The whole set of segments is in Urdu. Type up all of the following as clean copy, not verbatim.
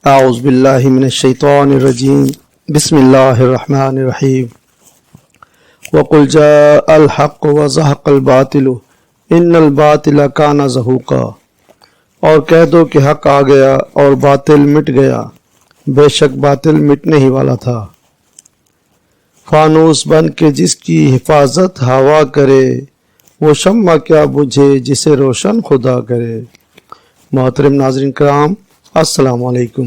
اعوذ باللہ من الشیطان الرجیم بسم اللہ الرحمن الرحیم وقل جاء الحق وزهق الباطل ان الباطل کان زہوقا، اور کہہ دو کہ حق آ گیا اور باطل مٹ گیا، بے شک باطل مٹنے ہی والا تھا۔ فانوس بن کے جس کی حفاظت ہوا کرے، وہ شمع کیا بجھے جسے روشن خدا کرے۔ محترم ناظرین کرام، السلام علیکم۔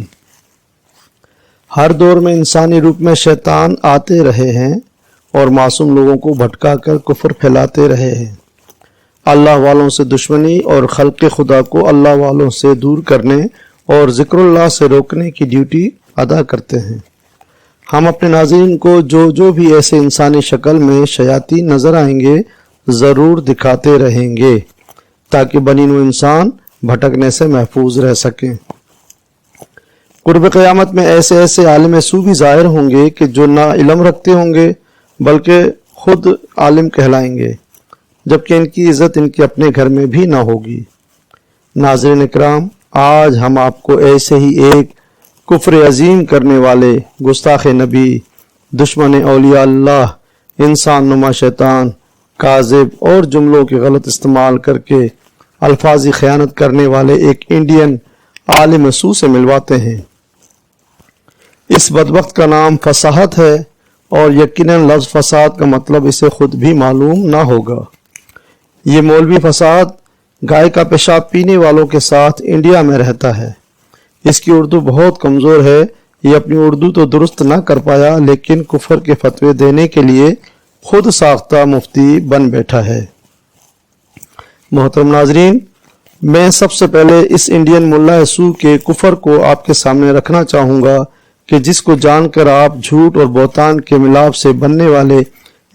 ہر دور میں انسانی روپ میں شیطان آتے رہے ہیں اور معصوم لوگوں کو بھٹکا کر کفر پھیلاتے رہے ہیں۔ اللہ والوں سے دشمنی اور خلق خدا کو اللہ والوں سے دور کرنے اور ذکر اللہ سے روکنے کی ڈیوٹی ادا کرتے ہیں۔ ہم اپنے ناظرین کو جو بھی ایسے انسانی شکل میں شیاطین نظر آئیں گے ضرور دکھاتے رہیں گے تاکہ بنی نوع انسان بھٹکنے سے محفوظ رہ سکیں۔ قرب قیامت میں ایسے عالم سو بھی ظاہر ہوں گے کہ جو نہ علم رکھتے ہوں گے بلکہ خود عالم کہلائیں گے، جبکہ ان کی عزت ان کے اپنے گھر میں بھی نہ ہوگی۔ ناظرین اکرام، آج ہم آپ کو ایسے ہی ایک کفر عظیم کرنے والے گستاخ نبی، دشمن اولیاء اللہ، انسان نما شیطان، کاذب اور جملوں کے غلط استعمال کر کے الفاظی خیانت کرنے والے ایک انڈین عالم سو سے ملواتے ہیں۔ اس بدبخت کا نام فصاحت ہے اور یقیناً لفظ فساد کا مطلب اسے خود بھی معلوم نہ ہوگا۔ یہ مولوی فساد گائے کا پیشاب پینے والوں کے ساتھ انڈیا میں رہتا ہے۔ اس کی اردو بہت کمزور ہے، یہ اپنی اردو تو درست نہ کر پایا لیکن کفر کے فتوے دینے کے لیے خود ساختہ مفتی بن بیٹھا ہے۔ محترم ناظرین، میں سب سے پہلے اس انڈین ملا سو کے کفر کو آپ کے سامنے رکھنا چاہوں گا کہ جس کو جان کر آپ جھوٹ اور بہتان کے ملاپ سے بننے والے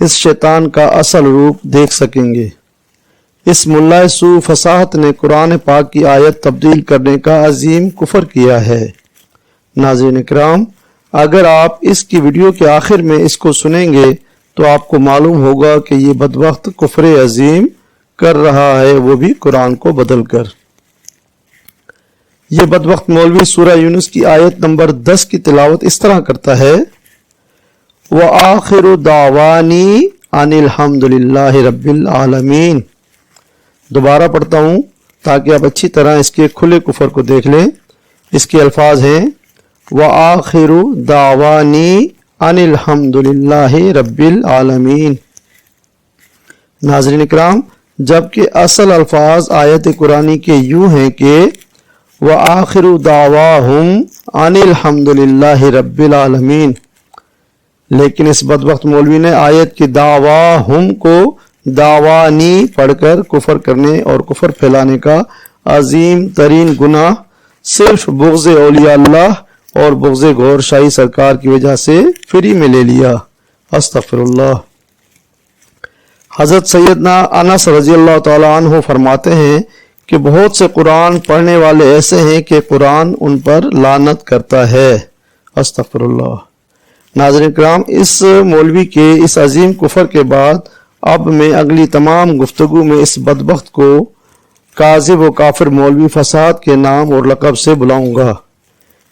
اس شیطان کا اصل روپ دیکھ سکیں گے۔ اس ملا سو فصاحت نے قرآن پاک کی آیت تبدیل کرنے کا عظیم کفر کیا ہے۔ ناظرین اکرام، اگر آپ اس کی ویڈیو کے آخر میں اس کو سنیں گے تو آپ کو معلوم ہوگا کہ یہ بدبخت کفر عظیم کر رہا ہے، وہ بھی قرآن کو بدل کر۔ یہ بدبخت مولوی سورہ یونس کی آیت نمبر 10 کی تلاوت اس طرح کرتا ہے، وَآخِرُ دَعْوَانِي أَنِ الْحَمْدُ لِلَّهِ رَبِّ الْعَالَمِينَ۔ دوبارہ پڑھتا ہوں تاکہ آپ اچھی طرح اس کے کھلے کفر کو دیکھ لیں۔ اس کے الفاظ ہیں، وَآخِرُ دَعْوَانِي أَنِ الْحَمْدُ لِلَّهِ رَبِّ الْعَالَمِينَ۔ ناظرین اکرام، جبکہ اصل الفاظ آیت قرآنی کے یوں ہیں کہ وَآخِرُ دَعْوَاهُمْ أَنِ الْحَمْدُ لِلَّهِ رَبِّ الْعَالَمِينَ، لیکن اس بدبخت مولوی نے آیت کی دعواہم کو دعوانی پڑھ کر کفر کرنے اور کفر پھیلانے کا عظیم ترین گناہ صرف بغض اولیاء اللہ اور بغض گور شاہی سرکار کی وجہ سے فری میں لے لیا۔ استغفر اللہ۔ حضرت سیدنا انس رضی اللہ تعالی عنہ فرماتے ہیں کہ بہت سے قرآن پڑھنے والے ایسے ہیں کہ قرآن ان پر لعنت کرتا ہے۔ استغفر اللہ۔ ناظرین کرام، اس مولوی کے اس عظیم کفر کے بعد اب میں اگلی تمام گفتگو میں اس بدبخت کو کاذب و کافر مولوی فساد کے نام اور لقب سے بلاؤں گا،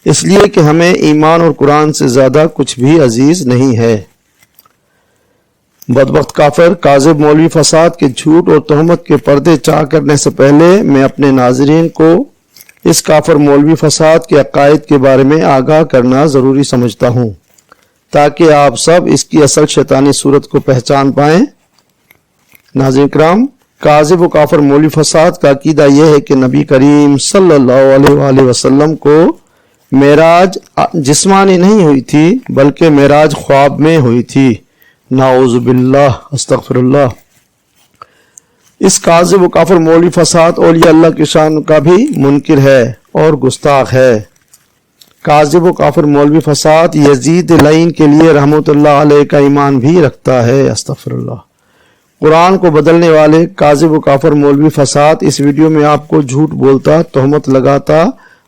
اس لیے کہ ہمیں ایمان اور قرآن سے زیادہ کچھ بھی عزیز نہیں ہے۔ بدبخت کافر کاذب مولوی فساد کے جھوٹ اور تہمت کے پردے چاک کرنے سے پہلے میں اپنے ناظرین کو اس کافر مولوی فساد کے عقائد کے بارے میں آگاہ کرنا ضروری سمجھتا ہوں تاکہ آپ سب اس کی اصل شیطانی صورت کو پہچان پائیں۔ ناظرین کرام، کاذب و کافر مولوی فساد کا عقیدہ یہ ہے کہ نبی کریم صلی اللہ علیہ وآلہ وسلم کو معراج جسمانی نہیں ہوئی تھی بلکہ معراج خواب میں ہوئی تھی۔ نعوذ باللہ، استغفر اللہ۔ اس کاذب و کافر مولوی فساد اولیاء اللہ کی شان کا بھی منکر ہے اور گستاخ ہے۔ کاذب و کافر مولوی فساد یزید لعین کے لیے رحمت اللہ علیہ کا ایمان بھی رکھتا ہے۔ استغفر اللہ۔ قرآن کو بدلنے والے کاذب و کافر مولوی فساد اس ویڈیو میں آپ کو جھوٹ بولتا، تہمت لگاتا،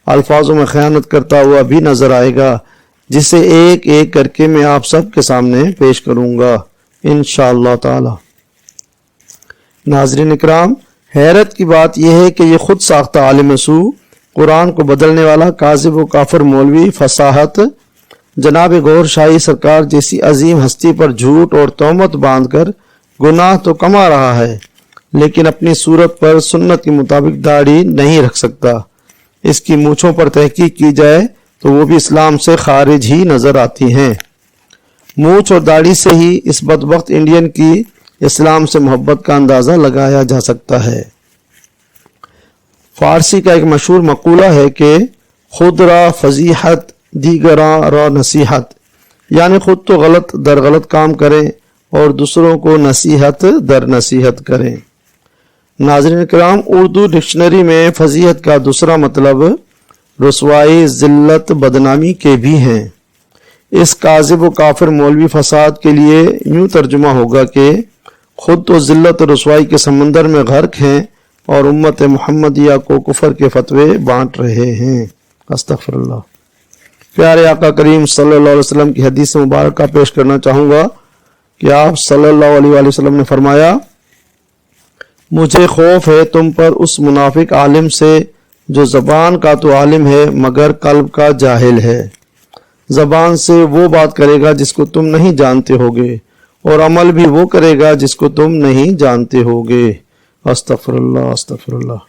الفاظوں میں خیانت کرتا ہوا بھی نظر آئے گا، جسے ایک ایک کر کے میں آپ سب کے سامنے پیش کروں گا انشاءاللہ تعالی۔ ناظرین اکرام، حیرت کی بات یہ ہے کہ یہ خود ساختہ عالم سو قرآن کو بدلنے والا کاذب و کافر مولوی فصاحت جناب گوہر شاہی سرکار جیسی عظیم ہستی پر جھوٹ اور تہمت باندھ کر گناہ تو کما رہا ہے، لیکن اپنی صورت پر سنت کے مطابق داڑھی نہیں رکھ سکتا۔ اس کی مونچھوں پر تحقیق کی جائے تو وہ بھی اسلام سے خارج ہی نظر آتی ہیں۔ مونچھ اور داڑھی سے ہی اس بدبخت انڈین کی اسلام سے محبت کا اندازہ لگایا جا سکتا ہے۔ فارسی کا ایک مشہور مقولہ ہے کہ خود را فضیحت دیگراں را نصیحت، یعنی خود تو غلط در غلط کام کریں اور دوسروں کو نصیحت در نصیحت کریں۔ ناظرین کرام، اردو ڈکشنری میں فضیحت کا دوسرا مطلب رسوائی، ذلت، بدنامی کے بھی ہیں۔ اس کاذب و کافر مولوی فساد کے لیے یوں ترجمہ ہوگا کہ خود تو ذلت و رسوائی کے سمندر میں غرق ہیں اور امت محمدیہ کو کفر کے فتوے بانٹ رہے ہیں۔ استغفر اللہ۔ پیارے آقا کریم صلی اللہ علیہ وسلم کی حدیث مبارکہ پیش کرنا چاہوں گا کہ آپ صلی اللہ علیہ وآلہ وسلم نے فرمایا، مجھے خوف ہے تم پر اس منافق عالم سے جو زبان کا تو عالم ہے مگر قلب کا جاہل ہے۔ زبان سے وہ بات کرے گا جس کو تم نہیں جانتے ہوگے اور عمل بھی وہ کرے گا جس کو تم نہیں جانتے ہوگے۔ استغفر اللہ، استغفر اللہ۔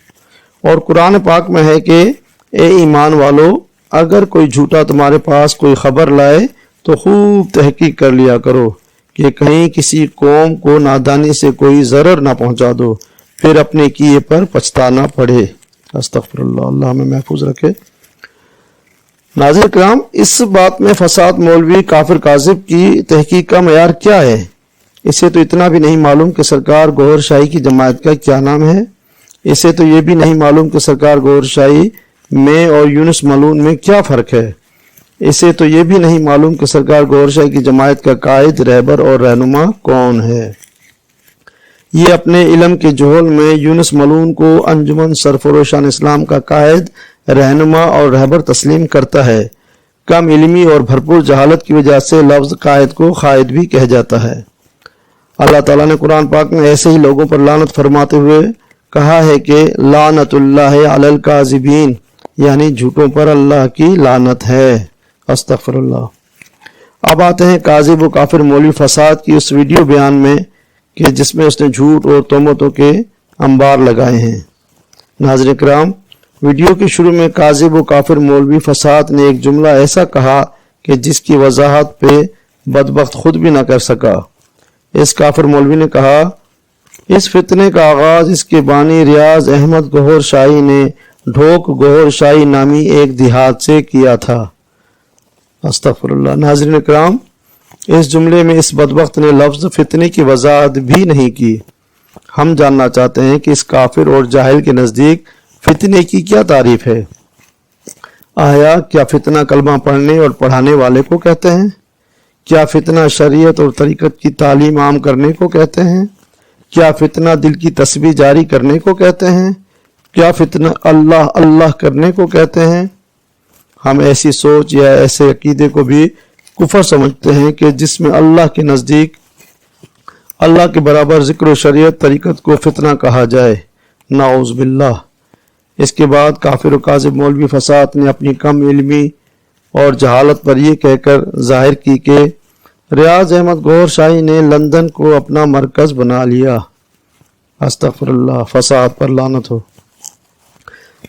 اور قرآن پاک میں ہے کہ اے ایمان والو، اگر کوئی جھوٹا تمہارے پاس کوئی خبر لائے تو خوب تحقیق کر لیا کرو کہ کہیں کسی قوم کو نادانی سے کوئی ضرر نہ پہنچا دو، پھر اپنے کیے پر پچھتانا پڑے۔ استغفر اللہ، اللہ ہمیں محفوظ رکھے۔ ناظرین کرام، اس بات میں فساد مولوی کافر کاذب کی تحقیق کا معیار کیا ہے؟ اسے تو اتنا بھی نہیں معلوم کہ سرکار گوہر شاہی کی جماعت کا کیا نام ہے۔ اسے تو یہ بھی نہیں معلوم کہ سرکار گوہر شاہی میں اور یونس ملعون میں کیا فرق ہے۔ اسے تو یہ بھی نہیں معلوم کہ سرکار گوہر شاہی کی جماعت کا قائد، رہبر اور رہنما کون ہے۔ یہ اپنے علم کے جوہل میں یونس ملعون کو انجمن سرفروشان اسلام کا قائد، رہنما اور رہبر تسلیم کرتا ہے۔ کم علمی اور بھرپور جہالت کی وجہ سے لفظ قائد کو خائد بھی کہہ جاتا ہے۔ اللہ تعالیٰ نے قرآن پاک میں ایسے ہی لوگوں پر لعنت فرماتے ہوئے کہا ہے کہ لعنت اللہ علی الکاذبین، یعنی جھوٹوں پر اللہ کی لعنت ہے۔ استغفر اللہ۔ اب آتے ہیں کاذب و کافر مولوی فساد کی اس ویڈیو بیان میں کہ جس میں اس نے جھوٹ اور تہمتوں کے انبار لگائے ہیں۔ ناظرین کرام، ویڈیو کے شروع میں کاذب و کافر مولوی فساد نے ایک جملہ ایسا کہا کہ جس کی وضاحت پہ بدبخت خود بھی نہ کر سکا۔ اس کافر مولوی نے کہا، اس فتنے کا آغاز اس کے بانی ریاض احمد گوہر شاہی نے ڈھوک گوہر شاہی نامی ایک دیہات سے کیا تھا۔ استغفر اللہ۔ ناظرین اکرام، اس جملے میں اس بدبخت نے لفظ فتنے کی وضاحت بھی نہیں کی۔ ہم جاننا چاہتے ہیں کہ اس کافر اور جاہل کے نزدیک فتنے کی کیا تعریف ہے۔ آیا کیا فتنہ کلمہ پڑھنے اور پڑھانے والے کو کہتے ہیں؟ کیا فتنہ شریعت اور طریقت کی تعلیم عام کرنے کو کہتے ہیں؟ کیا فتنہ دل کی تسبیح جاری کرنے کو کہتے ہیں؟ کیا فتنہ اللہ اللہ کرنے کو کہتے ہیں؟ ہم ایسی سوچ یا ایسے عقیدے کو بھی کفر سمجھتے ہیں کہ جس میں اللہ کے نزدیک اللہ کے برابر ذکر و شریعت طریقت کو فتنہ کہا جائے۔ نعوذ باللہ۔ اس کے بعد کافر و کاذب مولوی فساد نے اپنی کم علمی اور جہالت پر یہ کہہ کر ظاہر کی کہ ریاض احمد گوہر شاہی نے لندن کو اپنا مرکز بنا لیا۔ استغفر اللہ، فساد پر لعنت ہو۔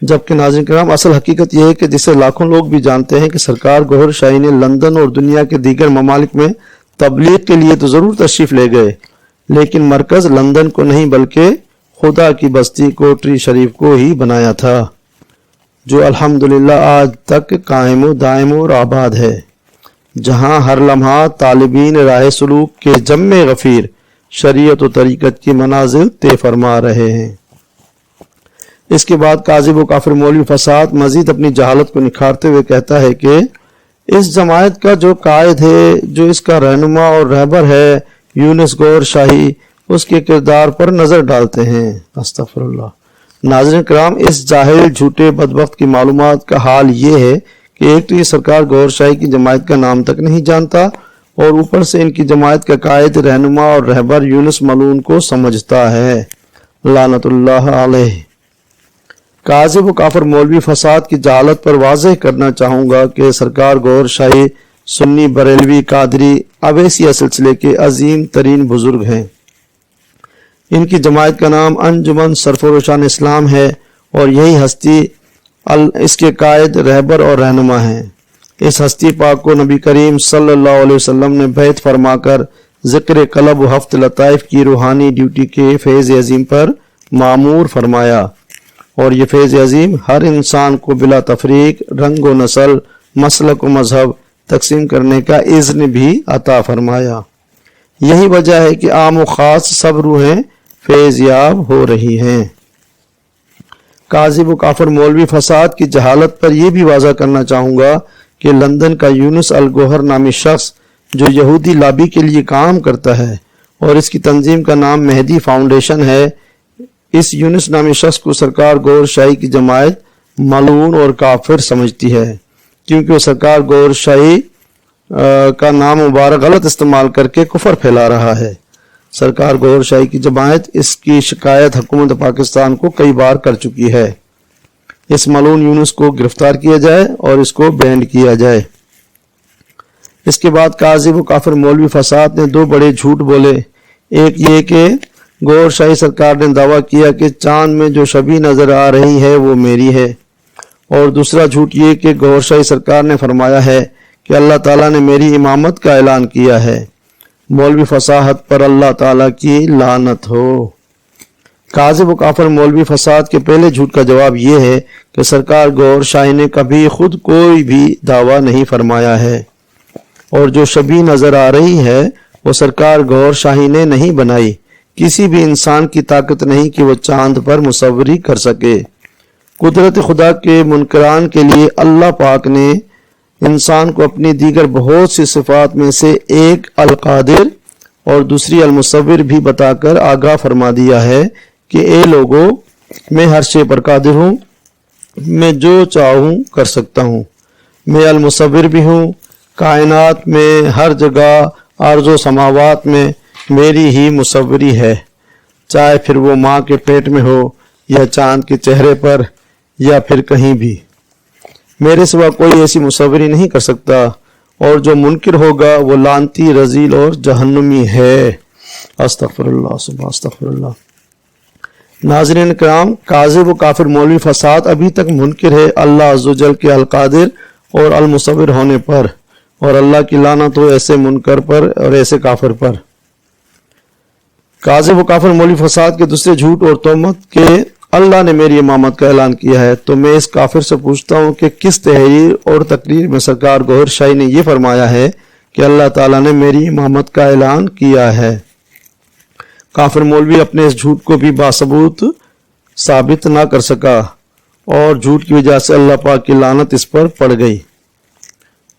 جبکہ ناظرین کرام، اصل حقیقت یہ ہے کہ جسے لاکھوں لوگ بھی جانتے ہیں کہ سرکار گوہر شاہی نے لندن اور دنیا کے دیگر ممالک میں تبلیغ کے لیے تو ضرور تشریف لے گئے، لیکن مرکز لندن کو نہیں بلکہ خدا کی بستی کوٹری شریف کو ہی بنایا تھا، جو الحمدللہ آج تک قائم و دائم اور آباد ہے، جہاں ہر لمحہ طالبین راہ سلوک کے جم غفیر شریعت و طریقت کی منازل طے فرما رہے ہیں۔ اس کے بعد کاذب و کافر مولوی فساد مزید اپنی جہالت کو نکھارتے ہوئے کہتا ہے کہ اس جماعت کا جو قائد ہے، جو اس کا رہنما اور رہبر ہے یونس گوہر شاہی، اس کے کردار پر نظر ڈالتے ہیں۔ استغفر اللہ۔ ناظرین کرام، اس جاہل جھوٹے بدبخت کی معلومات کا حال یہ ہے کہ ایک تو یہ سرکار گوہر شاہی کی جماعت کا نام تک نہیں جانتا اور اوپر سے ان کی جماعت کا قائد، رہنما اور رہبر یونس ملعون کو سمجھتا ہے، لعنت اللہ علیہ۔ کاذب و کافر مولوی فساد کی جہالت پر واضح کرنا چاہوں گا کہ سرکار گور شاہی سنی بریلوی قادری اویسیہ سلسلے کے عظیم ترین بزرگ ہیں۔ ان کی جماعت کا نام انجمن سرفروشان اسلام ہے اور یہی ہستی اس کے قائد، رہبر اور رہنما ہیں۔ اس ہستی پاک کو نبی کریم صلی اللہ علیہ وسلم نے بیعت فرما کر ذکر قلب و ہفت لطائف کی روحانی ڈیوٹی کے فیض عظیم پر معمور فرمایا، اور یہ فیض عظیم ہر انسان کو بلا تفریق رنگ و نسل، مسلک و مذہب تقسیم کرنے کا اذن بھی عطا فرمایا۔ یہی وجہ ہے کہ عام و خاص سب روحیں فیض یاب ہو رہی ہیں۔ کاذب و کافر مولوی فساد کی جہالت پر یہ بھی واضح کرنا چاہوں گا کہ لندن کا یونس الگوہر نامی شخص جو یہودی لابی کے لیے کام کرتا ہے اور اس کی تنظیم کا نام مہدی فاؤنڈیشن ہے، اس یونس نامی شخص کو سرکار گور شاہی کی جماعت ملعون اور کافر سمجھتی ہے، کیونکہ وہ سرکار گور شاہی کا نام مبارک غلط استعمال کر کے کفر پھیلا رہا ہے۔ سرکار گور شاہی کی جماعت اس کی شکایت حکومت پاکستان کو کئی بار کر چکی ہے۔ اس ملعون یونس کو گرفتار کیا جائے اور اس کو بینڈ کیا جائے۔ اس کے بعد کاذب و کافر مولوی فساد نے دو بڑے جھوٹ بولے۔ ایک یہ کہ گور شاہی سرکار نے دعویٰ کیا کہ چاند میں جو شبیہ نظر آ رہی ہے وہ میری ہے، اور دوسرا جھوٹ یہ کہ گور شاہی سرکار نے فرمایا ہے کہ اللہ تعالیٰ نے میری امامت کا اعلان کیا ہے۔ مولوی فصاحت پر اللہ تعالیٰ کی لعنت ہو۔ کاذب و کافر مولوی فساد کے پہلے جھوٹ کا جواب یہ ہے کہ سرکار گور شاہی نے کبھی خود کوئی بھی دعویٰ نہیں فرمایا ہے، اور جو شبیہ نظر آ رہی ہے وہ سرکار گور شاہی نے نہیں بنائی۔ کسی بھی انسان کی طاقت نہیں کہ وہ چاند پر مصوری کر سکے۔ قدرت خدا کے منکران کے لیے اللہ پاک نے انسان کو اپنی دیگر بہت سی صفات میں سے ایک القادر اور دوسری المصور بھی بتا کر آگاہ فرما دیا ہے کہ اے لوگو، میں ہر شے پر قادر ہوں، میں جو چاہوں کر سکتا ہوں، میں المصور بھی ہوں، کائنات میں ہر جگہ ارض و سماوات میں میری ہی مصوری ہے، چاہے پھر وہ ماں کے پیٹ میں ہو یا چاند کے چہرے پر یا پھر کہیں بھی۔ میرے سوا کوئی ایسی مصوری نہیں کر سکتا، اور جو منکر ہوگا وہ لعنتی، رذیل اور جہنمی ہے۔ استغفر اللہ سبحان استغفر اللہ۔ ناظرین کرام، کاذب و کافر مولوی فساد ابھی تک منکر ہے اللہ عز و جل کے القادر اور المصور ہونے پر، اور اللہ کی لعنت ہو ایسے منکر پر اور ایسے کافر پر۔ کاذب و کافر مولوی فساد کے دوسرے جھوٹ اور تہمت کہ اللہ نے میری امامت کا اعلان کیا ہے، تو میں اس کافر سے پوچھتا ہوں کہ کس تحریر اور تقریر میں سرکار گوہر شاہی نے یہ فرمایا ہے کہ اللہ تعالیٰ نے میری امامت کا اعلان کیا ہے؟ کافر مولوی اپنے اس جھوٹ کو بھی باثبوت ثابت نہ کر سکا، اور جھوٹ کی وجہ سے اللہ پاک کی لعنت اس پر پڑ گئی۔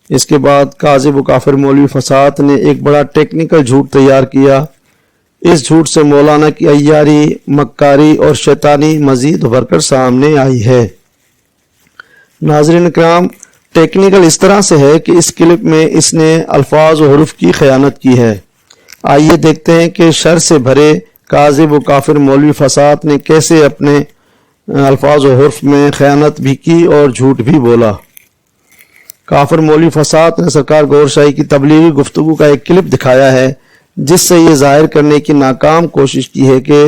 اس کے بعد کاذب و کافر مولوی فساد نے ایک بڑا ٹیکنیکل جھوٹ تیار کیا۔ اس جھوٹ سے مولانا کی عیاری، مکاری اور شیطانی مزید ابھر کر سامنے آئی ہے۔ ناظرین کرام، ٹیکنیکل اس طرح سے ہے کہ اس کلپ میں اس نے الفاظ و حروف کی خیانت کی ہے۔ آئیے دیکھتے ہیں کہ شر سے بھرے کاذب و کافر مولوی فساد نے کیسے اپنے الفاظ و حروف میں خیانت بھی کی اور جھوٹ بھی بولا۔ کافر مولوی فساد نے سرکار گور شاہی کی تبلیغی گفتگو کا ایک کلپ دکھایا ہے، جس سے یہ ظاہر کرنے کی ناکام کوشش کی ہے کہ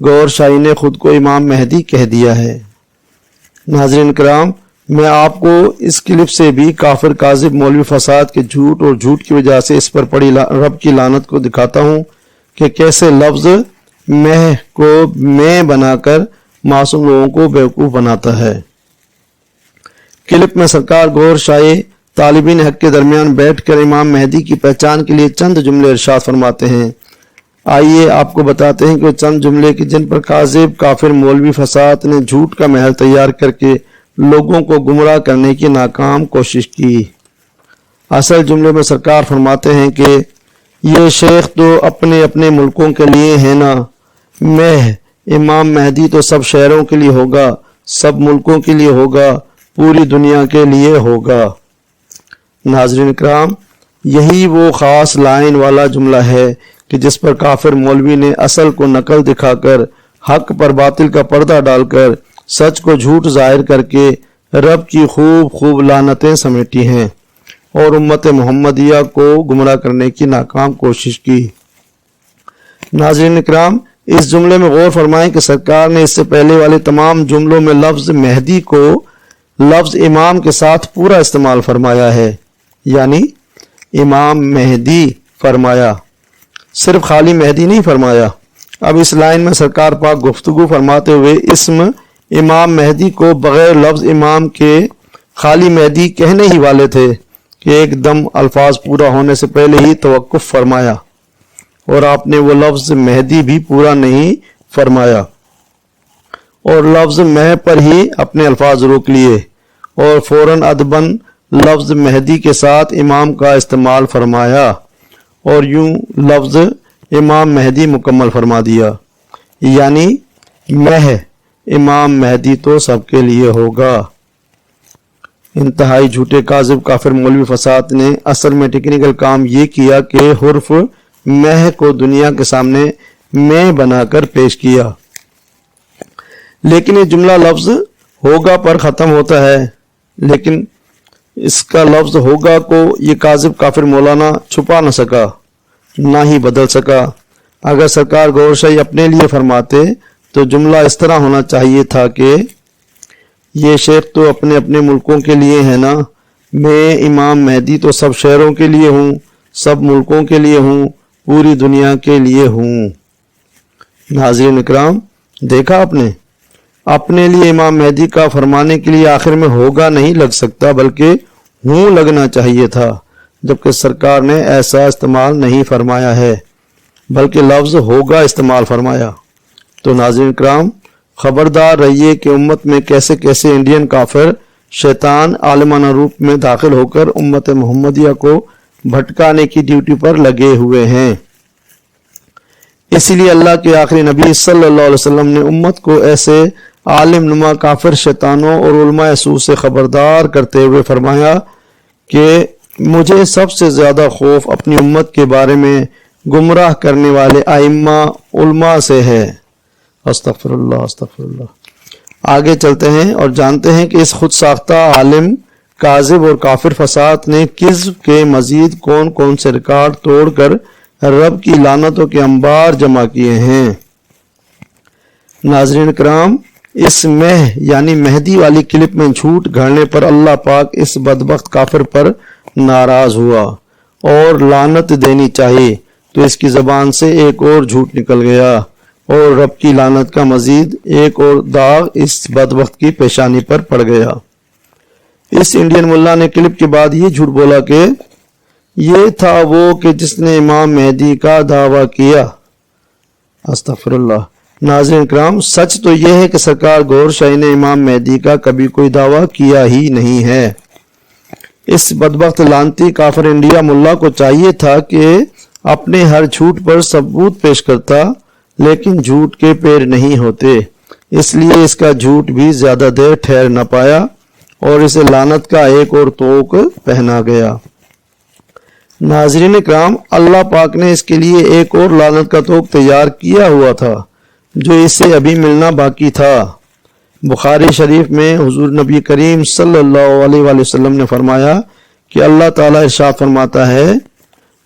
گور شاہی نے خود کو امام مہدی کہہ دیا ہے۔ ناظرین کرام، میں آپ کو اس کلپ سے بھی کافر کاذب مولوی فساد کے جھوٹ اور جھوٹ کی وجہ سے اس پر پڑی رب کی لعنت کو دکھاتا ہوں کہ کیسے لفظ میں کو میں بنا کر معصوم لوگوں کو بیوقوف بناتا ہے۔ کلپ میں سرکار گور شاہی طالبین حق کے درمیان بیٹھ کر امام مہدی کی پہچان کے لیے چند جملے ارشاد فرماتے ہیں۔ آئیے آپ کو بتاتے ہیں کہ وہ چند جملے کی جن پر کاذب کافر مولوی فساد نے جھوٹ کا محل تیار کر کے لوگوں کو گمراہ کرنے کی ناکام کوشش کی۔ اصل جملے میں سرکار فرماتے ہیں کہ یہ شیخ تو اپنے اپنے ملکوں کے لیے ہے نا، میں امام مہدی تو سب شہروں کے لیے ہوگا، سب ملکوں کے لیے ہوگا، پوری دنیا کے لیے ہوگا۔ ناظرین کرام، یہی وہ خاص لائن والا جملہ ہے کہ جس پر کافر مولوی نے اصل کو نقل دکھا کر، حق پر باطل کا پردہ ڈال کر سچ کو جھوٹ ظاہر کر کے رب کی خوب خوب لعنتیں سمیٹی ہیں اور امت محمدیہ کو گمراہ کرنے کی ناکام کوشش کی۔ ناظرین اکرام، اس جملے میں غور فرمائیں کہ سرکار نے اس سے پہلے والے تمام جملوں میں لفظ مہدی کو لفظ امام کے ساتھ پورا استعمال فرمایا ہے، یعنی امام مہدی فرمایا، صرف خالی مہدی نہیں فرمایا۔ اب اس لائن میں سرکار پاک گفتگو فرماتے ہوئے اسم امام مہدی کو بغیر لفظ امام کے خالی مہدی کہنے ہی والے تھے کہ ایک دم الفاظ پورا ہونے سے پہلے ہی توقف فرمایا اور آپ نے وہ لفظ مہدی بھی پورا نہیں فرمایا اور لفظ مہ پر ہی اپنے الفاظ روک لیے اور فوراً ادباً لفظ مہدی کے ساتھ امام کا استعمال فرمایا اور یوں لفظ امام مہدی مکمل فرما دیا، یعنی مہ امام مہدی تو سب کے لیے ہوگا۔ انتہائی جھوٹے کاذب کافر مولوی فساد نے اصل میں ٹیکنیکل کام یہ کیا کہ حرف مہ کو دنیا کے سامنے میں بنا کر پیش کیا، لیکن یہ جملہ لفظ ہوگا پر ختم ہوتا ہے، لیکن اس کا لفظ ہوگا کو یہ کاذب کافر مولانا چھپا نہ سکا نہ ہی بدل سکا۔ اگر سرکار غور شاہی اپنے لیے فرماتے تو جملہ اس طرح ہونا چاہیے تھا کہ یہ شیخ تو اپنے اپنے ملکوں کے لیے ہے نا، میں امام مہدی تو سب شہروں کے لیے ہوں، سب ملکوں کے لیے ہوں، پوری دنیا کے لیے ہوں۔ ناظرین اکرام، دیکھا آپ نے، اپنے لیے امام مہدی کا فرمانے کے لیے آخر میں ہوگا نہیں لگ سکتا بلکہ ہوں لگنا چاہیے تھا، جبکہ سرکار نے ایسا استعمال نہیں فرمایا ہے بلکہ لفظ ہوگا استعمال فرمایا۔ تو ناظرین اکرام، خبردار رہیے کہ امت میں کیسے کیسے انڈین کافر شیطان عالمانہ روپ میں داخل ہو کر امت محمدیہ کو بھٹکانے کی ڈیوٹی پر لگے ہوئے ہیں۔ اسی لیے اللہ کے آخری نبی صلی اللہ علیہ وسلم نے امت کو ایسے عالم نما کافر شیطانوں اور علماء سوء سے خبردار کرتے ہوئے فرمایا کہ مجھے سب سے زیادہ خوف اپنی امت کے بارے میں گمراہ کرنے والے ائمہ علماء سے ہے۔ استغفر اللہ استغفر اللہ۔ آگے چلتے ہیں اور جانتے ہیں کہ اس خود ساختہ عالم کاذب اور کافر فساد نے کذب کے مزید کون کون سے ریکارڈ توڑ کر رب کی لعنتوں کے انبار جمع کیے ہیں۔ ناظرین کرام، اس مہ یعنی مہدی والی کلپ میں جھوٹ گھڑنے پر اللہ پاک اس بدبخت کافر پر ناراض ہوا اور لعنت دینی چاہیے تو اس کی زبان سے ایک اور جھوٹ نکل گیا اور رب کی لعنت کا مزید ایک اور داغ اس بدبخت کی پیشانی پر پڑ گیا۔ اس انڈین ملا نے کلپ کے بعد یہ جھوٹ بولا کہ یہ تھا وہ کہ جس نے امام مہدی کا دعویٰ کیا۔ استغفر اللہ۔ ناظرین کرام، سچ تو یہ ہے کہ سرکار گور شاہی نے امام مہدی کا کبھی کوئی دعویٰ کیا ہی نہیں ہے۔ اس بدبخت لعنتی کافر انڈیا ملا کو چاہیے تھا کہ اپنے ہر جھوٹ پر ثبوت پیش کرتا، لیکن جھوٹ کے پیر نہیں ہوتے، اس لیے اس کا جھوٹ بھی زیادہ دیر ٹھہر نہ پایا اور اسے لعنت کا ایک اور توق پہنا گیا۔ ناظرین کرام، اللہ پاک نے اس کے لیے ایک اور لعنت کا توق تیار کیا ہوا تھا جو اسے ابھی ملنا باقی تھا۔ بخاری شریف میں حضور نبی کریم صلی اللہ علیہ وآلہ وسلم نے فرمایا کہ اللہ تعالیٰ ارشاد فرماتا ہے،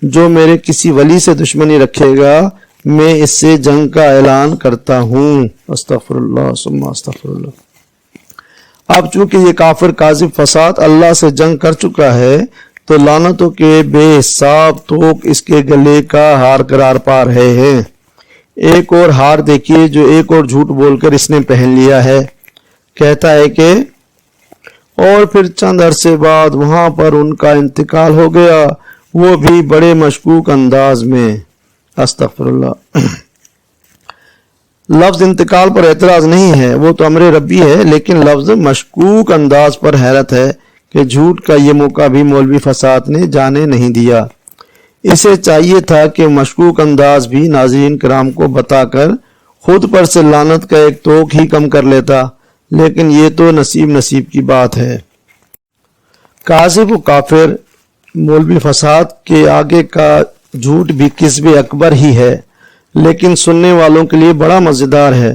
جو میرے کسی ولی سے دشمنی رکھے گا میں اس سے جنگ کا اعلان کرتا ہوں۔ استغفر اللہ ثم استغفر اللہ۔ اب چونکہ یہ کافر کاذب فساد اللہ سے جنگ کر چکا ہے تو لعنتوں کے بے حساب توق اس کے گلے کا ہار قرار پا رہے ہیں۔ ایک اور ہار دیکھیے جو ایک اور جھوٹ بول کر اس نے پہن لیا ہے۔ کہتا ہے کہ اور پھر چند عرصے بعد وہاں پر ان کا انتقال ہو گیا، وہ بھی بڑے مشکوک انداز میں۔ استغفر اللہ۔ لفظ انتقال پر اعتراض نہیں ہے، وہ تو امر ربی ہے، لیکن لفظ مشکوک انداز پر حیرت ہے کہ جھوٹ کا یہ موقع بھی مولوی فساد نے جانے نہیں دیا۔ اسے چاہیے تھا کہ مشکوک انداز بھی ناظرین کرام کو بتا کر خود پر سے لعنت کا ایک توق ہی کم کر لیتا، لیکن یہ تو نصیب کی بات ہے۔ کاذب و کافر مولوی فساد کے آگے کا جھوٹ بھی کذب اکبر ہی ہے، لیکن سننے والوں کے لیے بڑا مزیدار ہے۔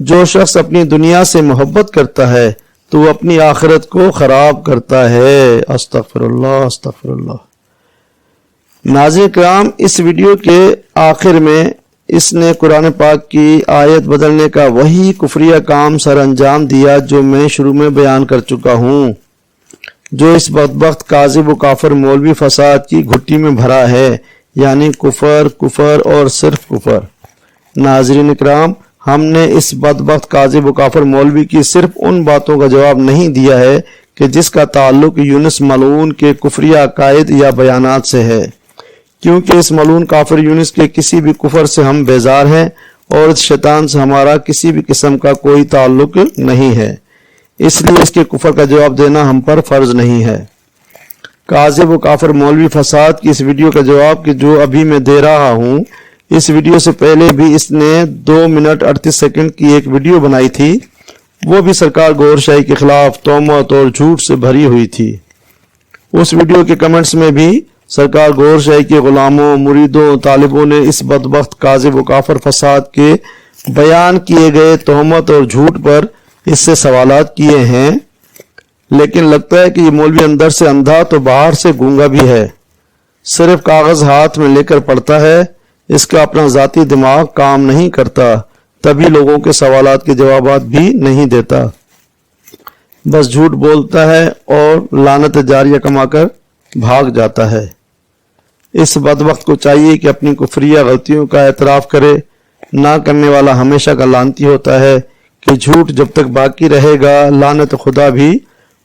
جو شخص اپنی دنیا سے محبت کرتا ہے تو وہ اپنی آخرت کو خراب کرتا ہے۔ استغفر اللہ استغفر اللہ۔ ناظرین کرام، اس ویڈیو کے آخر میں اس نے قرآن پاک کی آیت بدلنے کا وہی کفریہ کام سر انجام دیا جو میں شروع میں بیان کر چکا ہوں، جو اس بدبخت کاذب و کافر مولوی فساد کی گھٹی میں بھرا ہے، یعنی کفر کفر اور صرف کفر۔ ناظرین کرام، ہم نے اس بدبخت کاذب و کافر مولوی کی صرف ان باتوں کا جواب نہیں دیا ہے کہ جس کا تعلق یونس ملعون کے کفریہ عقائد یا بیانات سے ہے، کیونکہ اس ملعون کافر یونس کے کسی بھی کفر سے ہم بیزار ہیں اور اس شیطان سے ہمارا کسی بھی قسم کا کوئی تعلق نہیں ہے، اس لیے اس کے کفر کا جواب دینا ہم پر فرض نہیں ہے۔ کاذب و کافر مولوی فساد کی اس ویڈیو کا جواب کہ جو ابھی میں دے رہا ہوں، اس ویڈیو سے پہلے بھی اس نے 2 منٹ 38 سیکنڈ کی ایک ویڈیو بنائی تھی، وہ بھی سرکار گوھر شاہی کے خلاف تہمت اور جھوٹ سے بھری ہوئی تھی۔ اس ویڈیو کے کمنٹس میں بھی سرکار گوھر شاہی کے غلاموں، مریدوں، طالبوں نے اس بدبخت کاذب و کافر فساد کے بیان کیے گئے تہمت اور جھوٹ پر اس سے سوالات کیے ہیں، لیکن لگتا ہے کہ یہ مولوی اندر سے اندھا تو باہر سے گونگا بھی ہے، صرف کاغذ ہاتھ میں لے کر پڑھتا ہے، اس کا اپنا ذاتی دماغ کام نہیں کرتا، تبھی لوگوں کے سوالات کے جوابات بھی نہیں دیتا، بس جھوٹ بولتا ہے اور لعنت جاریہ کما کر بھاگ جاتا ہے۔ اس بدبخت کو چاہیے کہ اپنی کفریہ غلطیوں کا اعتراف کرے، نہ کرنے والا ہمیشہ کا لعنتی ہوتا ہے کہ جھوٹ جب تک باقی رہے گا لعنت خدا بھی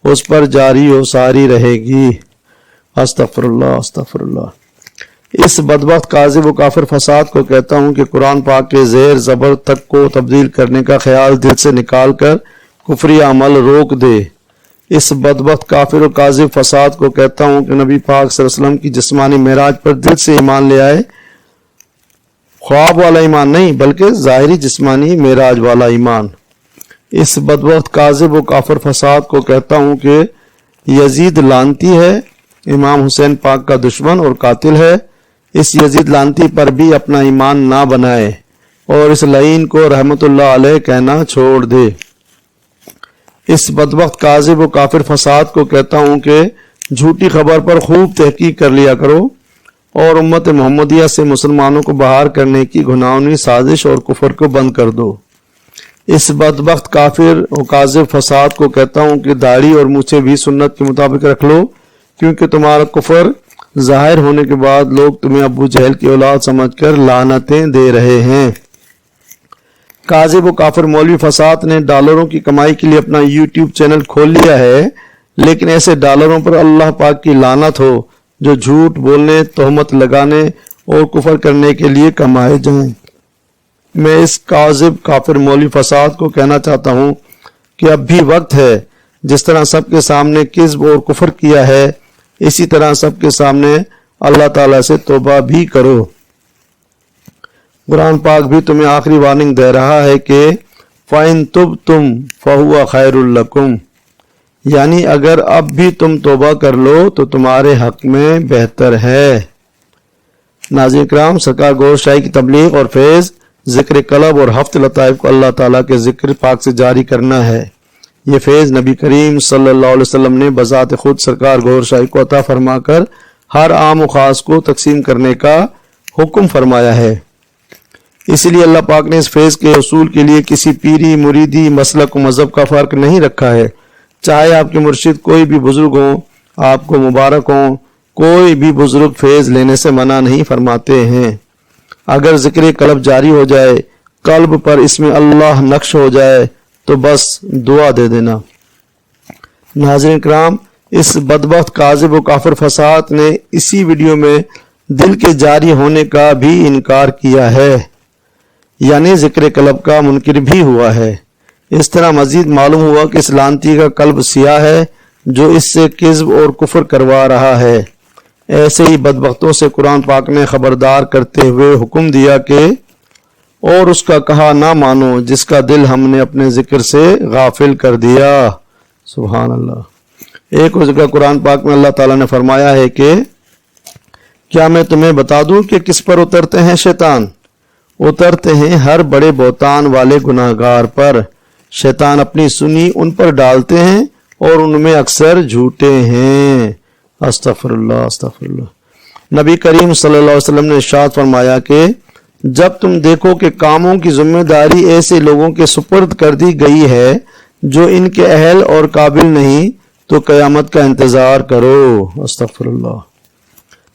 اس پر جاری و ساری رہے گی۔ استغفر اللہ استغفر اللہ۔ اس بدبخت کاذب و کافر فساد کو کہتا ہوں کہ قرآن پاک کے زیر زبر تک کو تبدیل کرنے کا خیال دل سے نکال کر کفری عمل روک دے۔ اس بدبخت کافر و کاذب فساد کو کہتا ہوں کہ نبی پاک صلی اللہ علیہ وسلم کی جسمانی معراج پر دل سے ایمان لے آئے، خواب والا ایمان نہیں بلکہ ظاہری جسمانی معراج والا ایمان۔ اس بدبخت کاذب و کافر فساد کو کہتا ہوں کہ یزید لعنتی ہے، امام حسین پاک کا دشمن اور قاتل ہے، اس یزید لعنتی پر بھی اپنا ایمان نہ بنائے اور اس لعین کو رحمت اللہ علیہ کہنا چھوڑ دے۔ اس بدبخت کاذب و کافر فساد کو کہتا ہوں کہ جھوٹی خبر پر خوب تحقیق کر لیا کرو اور امت محمدیہ سے مسلمانوں کو باہر کرنے کی گھناؤنی سازش اور کفر کو بند کر دو۔ اس بدبخت کافر و کاذب فساد کو کہتا ہوں کہ داڑھی اور مونچھیں بھی سنت کے مطابق رکھ لو، کیونکہ تمہارا کفر ظاہر ہونے کے بعد لوگ تمہیں ابو جہل کی اولاد سمجھ کر لعنتیں دے رہے ہیں۔ کاذب و کافر مولوی فساد نے ڈالروں کی کمائی کے لیے اپنا یوٹیوب چینل کھول لیا ہے، لیکن ایسے ڈالروں پر اللہ پاک کی لعنت ہو جو جھوٹ بولنے، تہمت لگانے اور کفر کرنے کے لیے کمائے جائیں۔ میں اس کاذب کافر مولوی فساد کو کہنا چاہتا ہوں کہ اب بھی وقت ہے، جس طرح سب کے سامنے کذب اور کفر کیا ہے، اسی طرح سب کے سامنے اللہ تعالیٰ سے توبہ بھی کرو۔ قرآن پاک بھی تمہیں آخری وارننگ دے رہا ہے کہ فَإِن تُبْتُمْ فَهُوَ خَيْرٌ لَكُمْ، یعنی اگر اب بھی تم توبہ کر لو تو تمہارے حق میں بہتر ہے۔ ناظرین کرام، سرکار گوھر شاہی کی تبلیغ اور فیض، ذکر قلب اور ہفت لطائف کو اللہ تعالیٰ کے ذکر پاک سے جاری کرنا ہے۔ یہ فیض نبی کریم صلی اللہ علیہ وسلم نے بذات خود سرکار گوھر شاہی کو عطا فرما کر ہر عام و خاص کو تقسیم کرنے کا حکم فرمایا ہے۔ اسی لیے اللہ پاک نے اس فیض کے حصول کے لیے کسی پیری، مریدی، مسلک و مذہب کا فرق نہیں رکھا ہے، چاہے آپ کے مرشد کوئی بھی بزرگ ہوں، آپ کو مبارک ہوں، کوئی بھی بزرگ فیض لینے سے منع نہیں فرماتے ہیں۔ اگر ذکر قلب جاری ہو جائے، قلب پر اسم اللہ نقش ہو جائے تو بس دعا دے دینا۔ ناظرین کرام، اس بدبخت کاذب و کافر فساد نے اسی ویڈیو میں دل کے جاری ہونے کا بھی انکار کیا ہے، یعنی ذکر قلب کا منکر بھی ہوا ہے۔ اس طرح مزید معلوم ہوا کہ اس لعنتی کا قلب سیاہ ہے جو اس سے کذب اور کفر کروا رہا ہے۔ ایسے ہی بدبختوں سے قرآن پاک نے خبردار کرتے ہوئے حکم دیا کہ اور اس کا کہا نہ مانو جس کا دل ہم نے اپنے ذکر سے غافل کر دیا۔ سبحان اللہ۔ ایک اور جگہ قرآن پاک میں اللہ تعالیٰ نے فرمایا ہے کہ کیا میں تمہیں بتا دوں کہ کس پر اترتے ہیں شیطان؟ اترتے ہیں ہر بڑے بہتان والے گناہگار پر، شیطان اپنی سنی ان پر ڈالتے ہیں اور ان میں اکثر جھوٹے ہیں۔ استغفر اللہ استغفر اللہ۔ نبی کریم صلی اللہ علیہ وسلم نے ارشاد فرمایا کہ جب تم دیکھو کہ کاموں کی ذمہ داری ایسے لوگوں کے سپرد کر دی گئی ہے جو ان کے اہل اور قابل نہیں، تو قیامت کا انتظار کرو۔ استغفر اللہ۔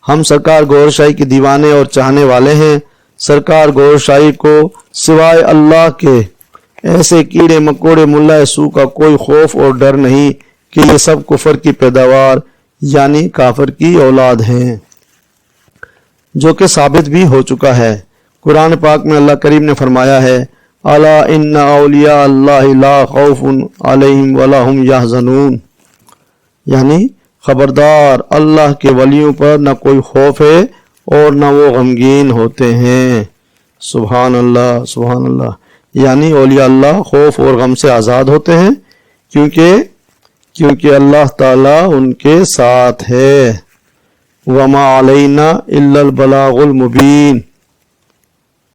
ہم سرکار گوھر شاہی کے دیوانے اور چاہنے والے ہیں۔ سرکار گوھر شاہی کو سوائے اللہ کے ایسے کیڑے مکوڑے ملا سو کا کوئی خوف اور ڈر نہیں کہ یہ سب کفر کی پیداوار یعنی کافر کی اولاد ہیں، جو کہ ثابت بھی ہو چکا ہے۔ قرآن پاک میں اللہ کریم نے فرمایا ہے الا ان اولیاء اللہ لا خوف علیہم ولا هم یحزنون، یعنی خبردار اللہ کے ولیوں پر نہ کوئی خوف ہے اور نہ وہ غمگین ہوتے ہیں۔ سبحان اللہ سبحان اللہ، یعنی اولیاء اللہ خوف اور غم سے آزاد ہوتے ہیں کیونکہ اللہ تعالیٰ ان کے ساتھ ہے۔ وما علینا الا البلاغ المبین،